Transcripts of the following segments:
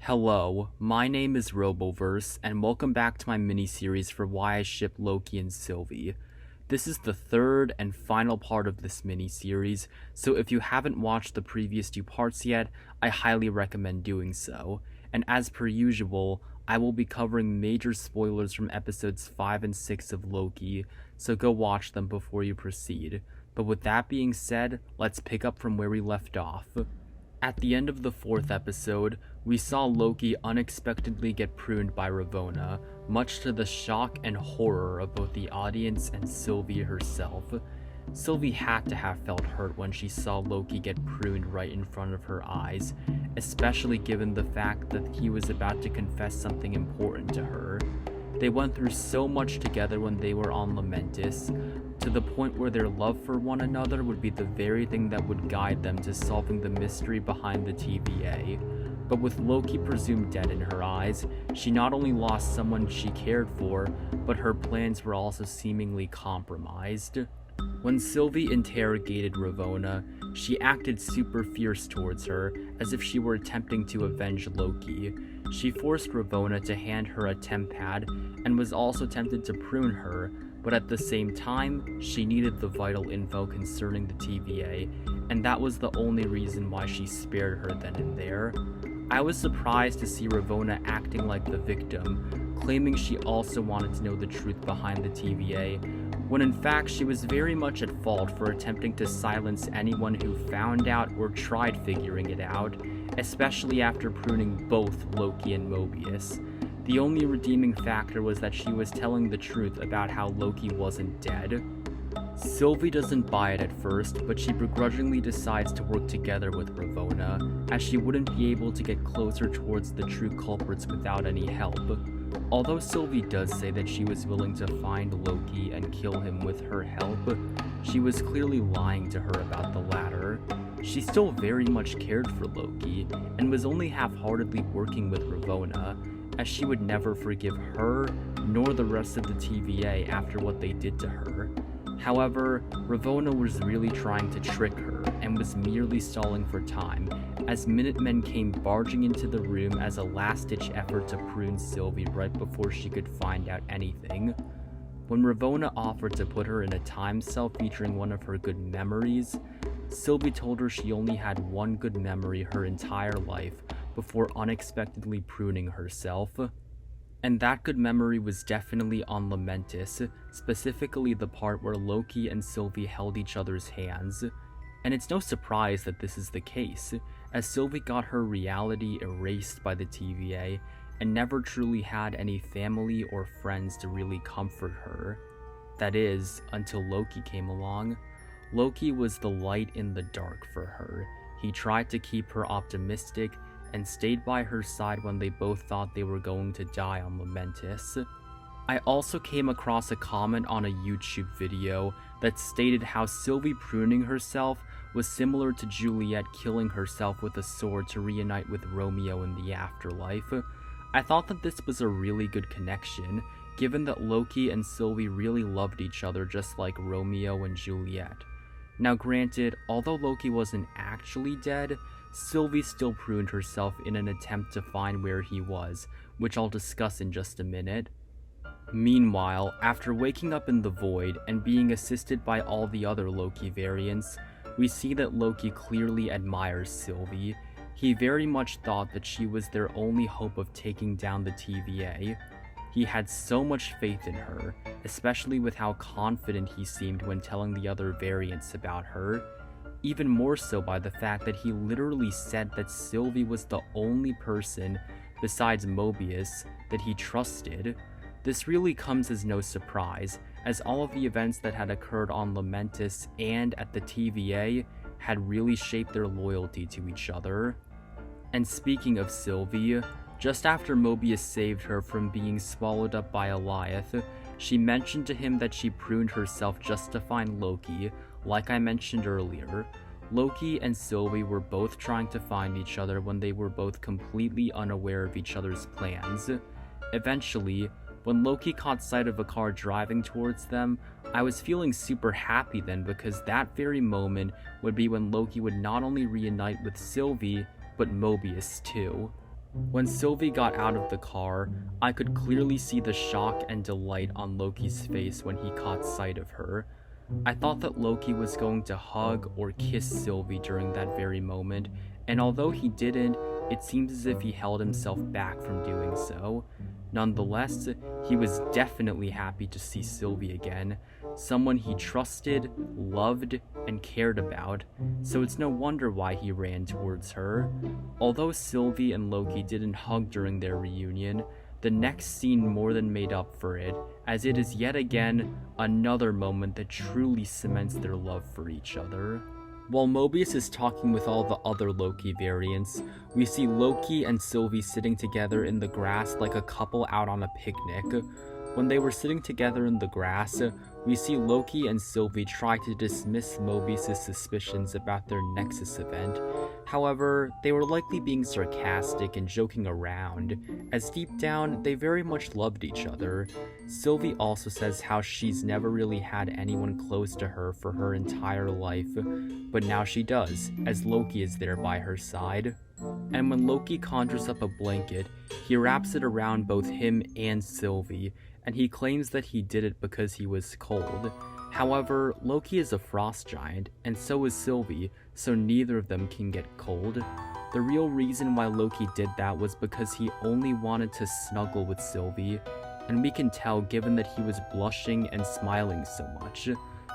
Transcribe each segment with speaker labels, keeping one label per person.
Speaker 1: Hello, my name is Roboverse, and welcome back to my mini-series for why I ship Loki and Sylvie. This is the third and final part of this mini-series, so if you haven't watched the previous two parts yet, I highly recommend doing so. And as per usual, I will be covering major spoilers from episodes 5 and 6 of Loki, so go watch them before you proceed. But with that being said, let's pick up from where we left off. At the end of the fourth episode, we saw Loki unexpectedly get pruned by Ravonna, much to the shock and horror of both the audience and Sylvie herself. Sylvie had to have felt hurt when she saw Loki get pruned right in front of her eyes, especially given the fact that he was about to confess something important to her. They went through so much together when they were on Lamentis, to the point where their love for one another would be the very thing that would guide them to solving the mystery behind the TVA. But with Loki presumed dead in her eyes, she not only lost someone she cared for, but her plans were also seemingly compromised. When Sylvie interrogated Ravonna, she acted super fierce towards her, as if she were attempting to avenge Loki. She forced Ravonna to hand her a temp pad, and was also tempted to prune her, but at the same time, she needed the vital info concerning the TVA, and that was the only reason why she spared her then and there. I was surprised to see Ravonna acting like the victim, claiming she also wanted to know the truth behind the TVA, when in fact she was very much at fault for attempting to silence anyone who found out or tried figuring it out, especially after pruning both Loki and Mobius. The only redeeming factor was that she was telling the truth about how Loki wasn't dead. Sylvie doesn't buy it at first, but she begrudgingly decides to work together with Ravonna, as she wouldn't be able to get closer towards the true culprits without any help. Although Sylvie does say that she was willing to find Loki and kill him with her help, she was clearly lying to her about the latter. She still very much cared for Loki, and was only half-heartedly working with Ravonna, as she would never forgive her, nor the rest of the TVA after what they did to her. However, Ravonna was really trying to trick her, and was merely stalling for time, as Minutemen came barging into the room as a last-ditch effort to prune Sylvie right before she could find out anything. When Ravonna offered to put her in a time cell featuring one of her good memories, Sylvie told her she only had one good memory her entire life before unexpectedly pruning herself. And that good memory was definitely on Lamentis, specifically the part where Loki and Sylvie held each other's hands. And it's no surprise that this is the case, as Sylvie got her reality erased by the TVA, and never truly had any family or friends to really comfort her. That is, until Loki came along. Loki was the light in the dark for her. He tried to keep her optimistic, and stayed by her side when they both thought they were going to die on Lamentis. I also came across a comment on a YouTube video that stated how Sylvie pruning herself was similar to Juliet killing herself with a sword to reunite with Romeo in the afterlife. I thought that this was a really good connection, given that Loki and Sylvie really loved each other just like Romeo and Juliet. Now granted, although Loki wasn't actually dead, Sylvie still pruned herself in an attempt to find where he was, which I'll discuss in just a minute. Meanwhile, after waking up in the void and being assisted by all the other Loki variants, we see that Loki clearly admires Sylvie. He very much thought that she was their only hope of taking down the TVA. He had so much faith in her, especially with how confident he seemed when telling the other variants about her. Even more so by the fact that he literally said that Sylvie was the only person, besides Mobius, that he trusted. This really comes as no surprise, as all of the events that had occurred on Lamentis and at the TVA had really shaped their loyalty to each other. And speaking of Sylvie, just after Mobius saved her from being swallowed up by Eliath, she mentioned to him that she pruned herself just to find Loki. Like I mentioned earlier, Loki and Sylvie were both trying to find each other when they were both completely unaware of each other's plans. Eventually, when Loki caught sight of a car driving towards them, I was feeling super happy then, because that very moment would be when Loki would not only reunite with Sylvie, but Mobius too. When Sylvie got out of the car, I could clearly see the shock and delight on Loki's face when he caught sight of her. I thought that Loki was going to hug or kiss Sylvie during that very moment, and although he didn't, it seemed as if he held himself back from doing so. Nonetheless, he was definitely happy to see Sylvie again, someone he trusted, loved, and cared about, so it's no wonder why he ran towards her. Although Sylvie and Loki didn't hug during their reunion, the next scene more than made up for it, as it is yet again another moment that truly cements their love for each other. While Mobius is talking with all the other Loki variants, we see Loki and Sylvie sitting together in the grass like a couple out on a picnic. When they were sitting together in the grass, we see Loki and Sylvie try to dismiss Mobius' suspicions about their Nexus event. However, they were likely being sarcastic and joking around, as deep down, they very much loved each other. Sylvie also says how she's never really had anyone close to her for her entire life, but now she does, as Loki is there by her side. And when Loki conjures up a blanket, he wraps it around both him and Sylvie, and he claims that he did it because he was cold. However, Loki is a frost giant, and so is Sylvie, so neither of them can get cold. The real reason why Loki did that was because he only wanted to snuggle with Sylvie, and we can tell given that he was blushing and smiling so much.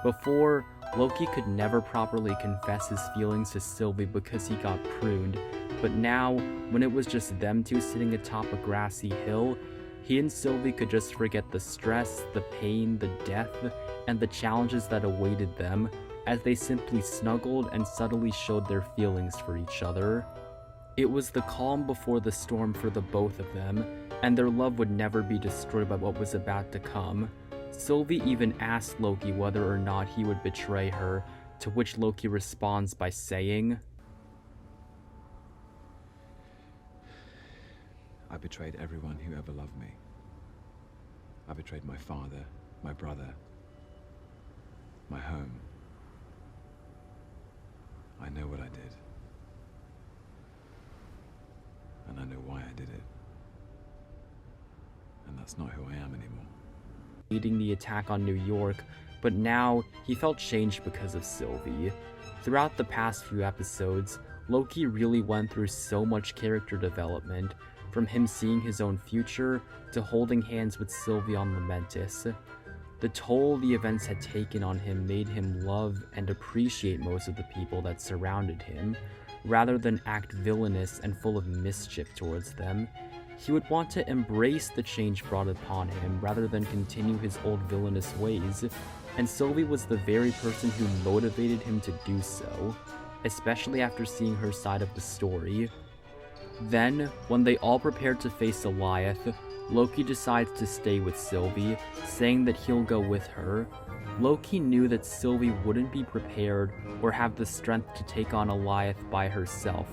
Speaker 1: Before, Loki could never properly confess his feelings to Sylvie because he got pruned, but now, when it was just them two sitting atop a grassy hill, he and Sylvie could just forget the stress, the pain, the death, and the challenges that awaited them, as they simply snuggled and subtly showed their feelings for each other. It was the calm before the storm for the both of them, and their love would never be destroyed by what was about to come. Sylvie even asked Loki whether or not he would betray her, to which Loki responds by saying,
Speaker 2: I betrayed everyone who ever loved me. I betrayed my father, my brother, my home. I know what I did. And I know why I did it. And that's not who I am anymore.
Speaker 1: Leading the attack on New York, but now he felt changed because of Sylvie. Throughout the past few episodes, Loki really went through so much character development, from him seeing his own future to holding hands with Sylvie on Lamentis. The toll the events had taken on him made him love and appreciate most of the people that surrounded him, rather than act villainous and full of mischief towards them. He would want to embrace the change brought upon him rather than continue his old villainous ways, and Sylvie was the very person who motivated him to do so, especially after seeing her side of the story. Then, when they all prepared to face Goliath, Loki decides to stay with Sylvie, saying that he'll go with her. Loki knew that Sylvie wouldn't be prepared or have the strength to take on Goliath by herself,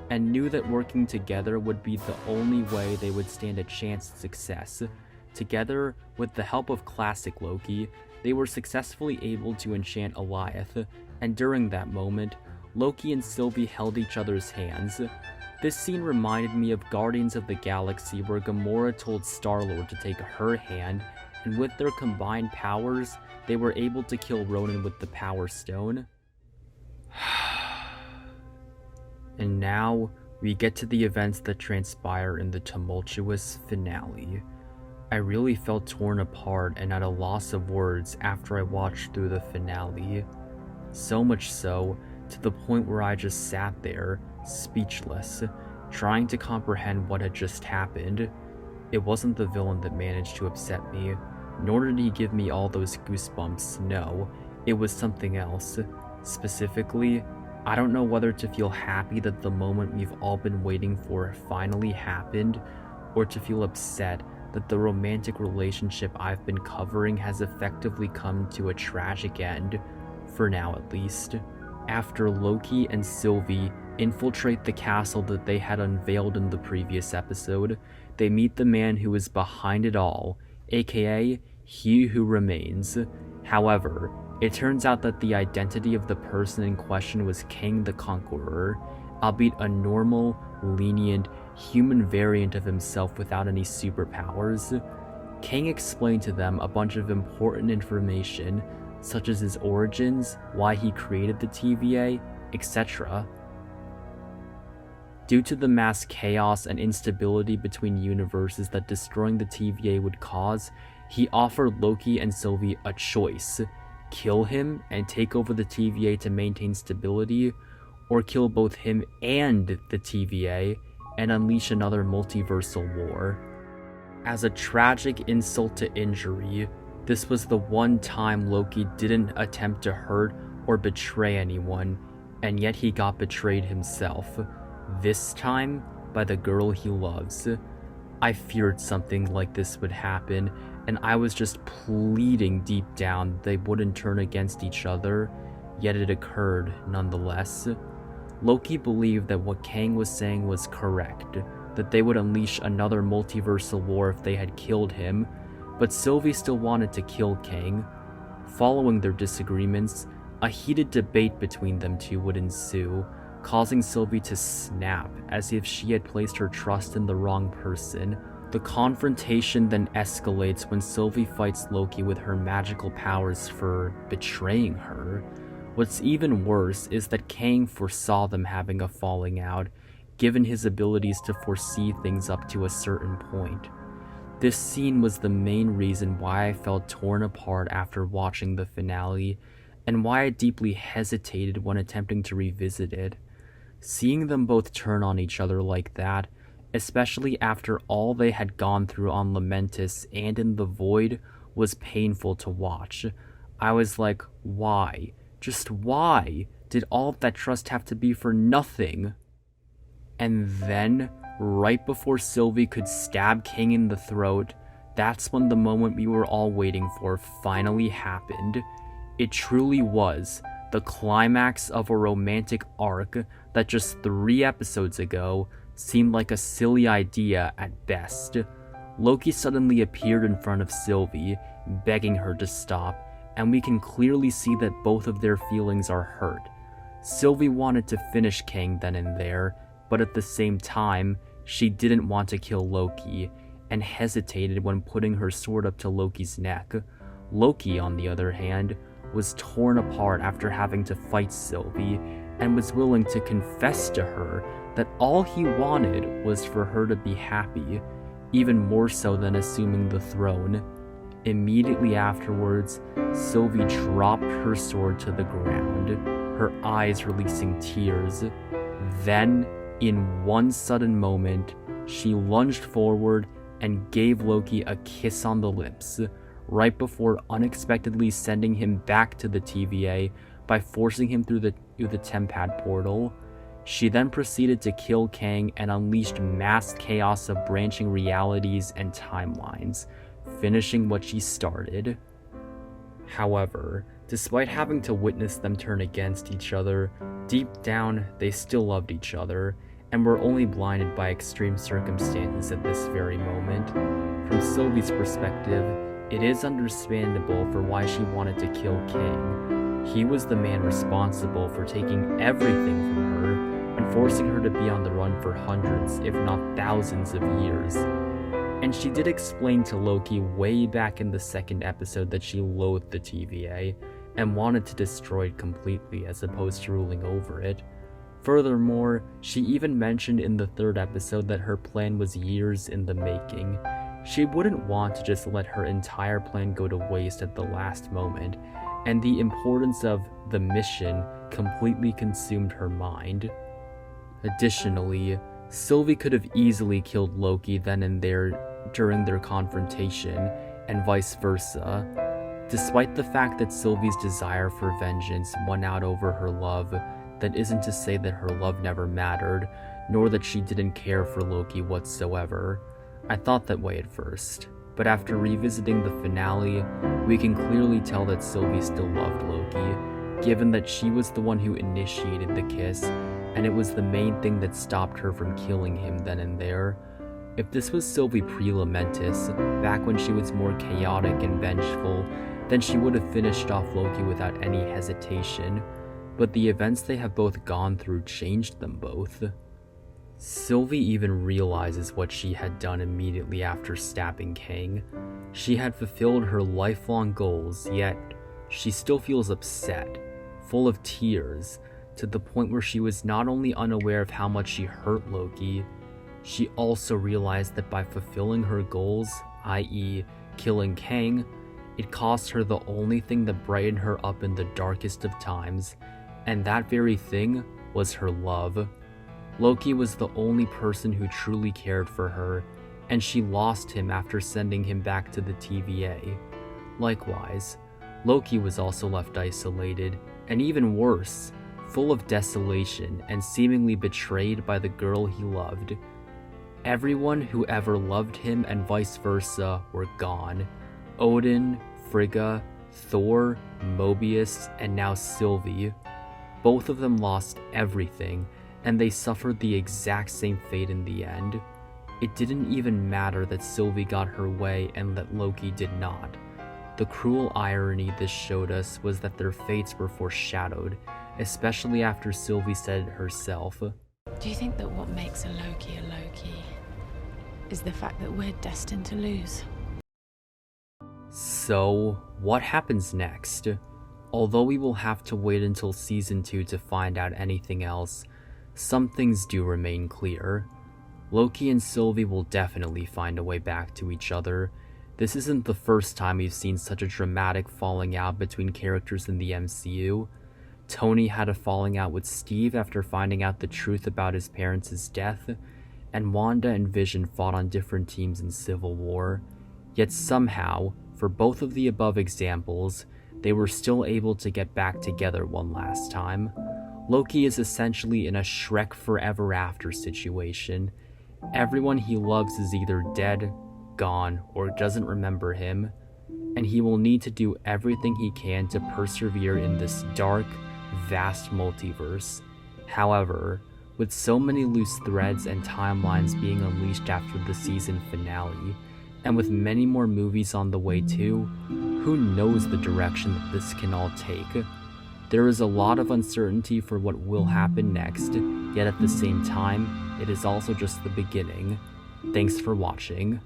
Speaker 1: and knew that working together would be the only way they would stand a chance at success. Together, with the help of classic Loki, they were successfully able to enchant Goliath, and during that moment, Loki and Sylvie held each other's hands. This scene reminded me of Guardians of the Galaxy, where Gamora told Star-Lord to take her hand, and with their combined powers, they were able to kill Ronan with the Power Stone. And now, we get to the events that transpire in the tumultuous finale. I really felt torn apart and at a loss of words after I watched through the finale. So much so, to the point where I just sat there, speechless, trying to comprehend what had just happened. It wasn't the villain that managed to upset me, nor did he give me all those goosebumps, no, it was something else. Specifically, I don't know whether to feel happy that the moment we've all been waiting for finally happened, or to feel upset that the romantic relationship I've been covering has effectively come to a tragic end, for now at least. After Loki and Sylvie infiltrate the castle that they had unveiled in the previous episode, they meet the man who is behind it all, aka He Who Remains. However, it turns out that the identity of the person in question was Kang the Conqueror, albeit a normal, lenient, human variant of himself without any superpowers. Kang explained to them a bunch of important information, such as his origins, why he created the TVA, etc. Due to the mass chaos and instability between universes that destroying the TVA would cause, he offered Loki and Sylvie a choice: kill him and take over the TVA to maintain stability, or kill both him and the TVA and unleash another multiversal war. As a tragic insult to injury, this was the one time Loki didn't attempt to hurt or betray anyone, and yet he got betrayed himself, this time by the girl he loves. I feared something like this would happen, and I was just pleading deep down they wouldn't turn against each other, yet it occurred nonetheless. Loki believed that what Kang was saying was correct, that they would unleash another multiversal war if they had killed him, but Sylvie still wanted to kill Kang. Following their disagreements, a heated debate between them two would ensue, causing Sylvie to snap as if she had placed her trust in the wrong person. The confrontation then escalates when Sylvie fights Loki with her magical powers for betraying her. What's even worse is that Kang foresaw them having a falling out, given his abilities to foresee things up to a certain point. This scene was the main reason why I felt torn apart after watching the finale, and why I deeply hesitated when attempting to revisit it. Seeing them both turn on each other like that, especially after all they had gone through on Lamentis and in the Void, was painful to watch. I was like, why? Just why did all of that trust have to be for nothing? And then, right before Sylvie could stab Kang in the throat, that's when the moment we were all waiting for finally happened. It truly was the climax of a romantic arc that just 3 episodes ago seemed like a silly idea at best. Loki suddenly appeared in front of Sylvie, begging her to stop, and we can clearly see that both of their feelings are hurt. Sylvie wanted to finish Kang then and there, but at the same time, she didn't want to kill Loki, and hesitated when putting her sword up to Loki's neck. Loki, on the other hand, was torn apart after having to fight Sylvie, and was willing to confess to her that all he wanted was for her to be happy, even more so than assuming the throne. Immediately afterwards, Sylvie dropped her sword to the ground, her eyes releasing tears. Then, in one sudden moment, she lunged forward and gave Loki a kiss on the lips, right before unexpectedly sending him back to the TVA by forcing him through the Tempad portal. She then proceeded to kill Kang and unleashed mass chaos of branching realities and timelines, finishing what she started. However, despite having to witness them turn against each other, deep down they still loved each other, and were only blinded by extreme circumstances at this very moment. From Sylvie's perspective, it is understandable for why she wanted to kill Kang. He was the man responsible for taking everything from her and forcing her to be on the run for hundreds, if not thousands of years. And she did explain to Loki way back in the 2nd episode that she loathed the TVA and wanted to destroy it completely as opposed to ruling over it. Furthermore, she even mentioned in the 3rd episode that her plan was years in the making. She wouldn't want to just let her entire plan go to waste at the last moment, and the importance of the mission completely consumed her mind. Additionally, Sylvie could have easily killed Loki then and there during their confrontation, and vice versa. Despite the fact that Sylvie's desire for vengeance won out over her love, that isn't to say that her love never mattered, nor that she didn't care for Loki whatsoever. I thought that way at first, but after revisiting the finale, we can clearly tell that Sylvie still loved Loki, given that she was the one who initiated the kiss, and it was the main thing that stopped her from killing him then and there. If this was Sylvie pre-Lamentis, back when she was more chaotic and vengeful, then she would have finished off Loki without any hesitation, but the events they have both gone through changed them both. Sylvie even realizes what she had done immediately after stabbing Kang. She had fulfilled her lifelong goals, yet she still feels upset, full of tears, to the point where she was not only unaware of how much she hurt Loki, she also realized that by fulfilling her goals, i.e. killing Kang, it cost her the only thing that brightened her up in the darkest of times, and that very thing was her love. Loki was the only person who truly cared for her, and she lost him after sending him back to the TVA. Likewise, Loki was also left isolated, and even worse, full of desolation and seemingly betrayed by the girl he loved. Everyone who ever loved him and vice versa were gone. Odin, Frigga, Thor, Mobius, and now Sylvie. Both of them lost everything, and they suffered the exact same fate in the end. It didn't even matter that Sylvie got her way and that Loki did not. The cruel irony this showed us was that their fates were foreshadowed, especially after Sylvie said it herself.
Speaker 3: Do you think that what makes a Loki is the fact that we're destined to lose?
Speaker 1: So, what happens next? Although we will have to wait until season 2 to find out anything else, some things do remain clear. Loki and Sylvie will definitely find a way back to each other. This isn't the first time we've seen such a dramatic falling out between characters in the MCU. Tony had a falling out with Steve after finding out the truth about his parents' death, and Wanda and Vision fought on different teams in Civil War. Yet somehow, for both of the above examples, they were still able to get back together one last time. Loki is essentially in a Shrek Forever After situation. Everyone he loves is either dead, gone, or doesn't remember him, and he will need to do everything he can to persevere in this dark, vast multiverse. However, with so many loose threads and timelines being unleashed after the season finale, and with many more movies on the way too, who knows the direction that this can all take? There is a lot of uncertainty for what will happen next, yet at the same time, it is also just the beginning. Thanks for watching.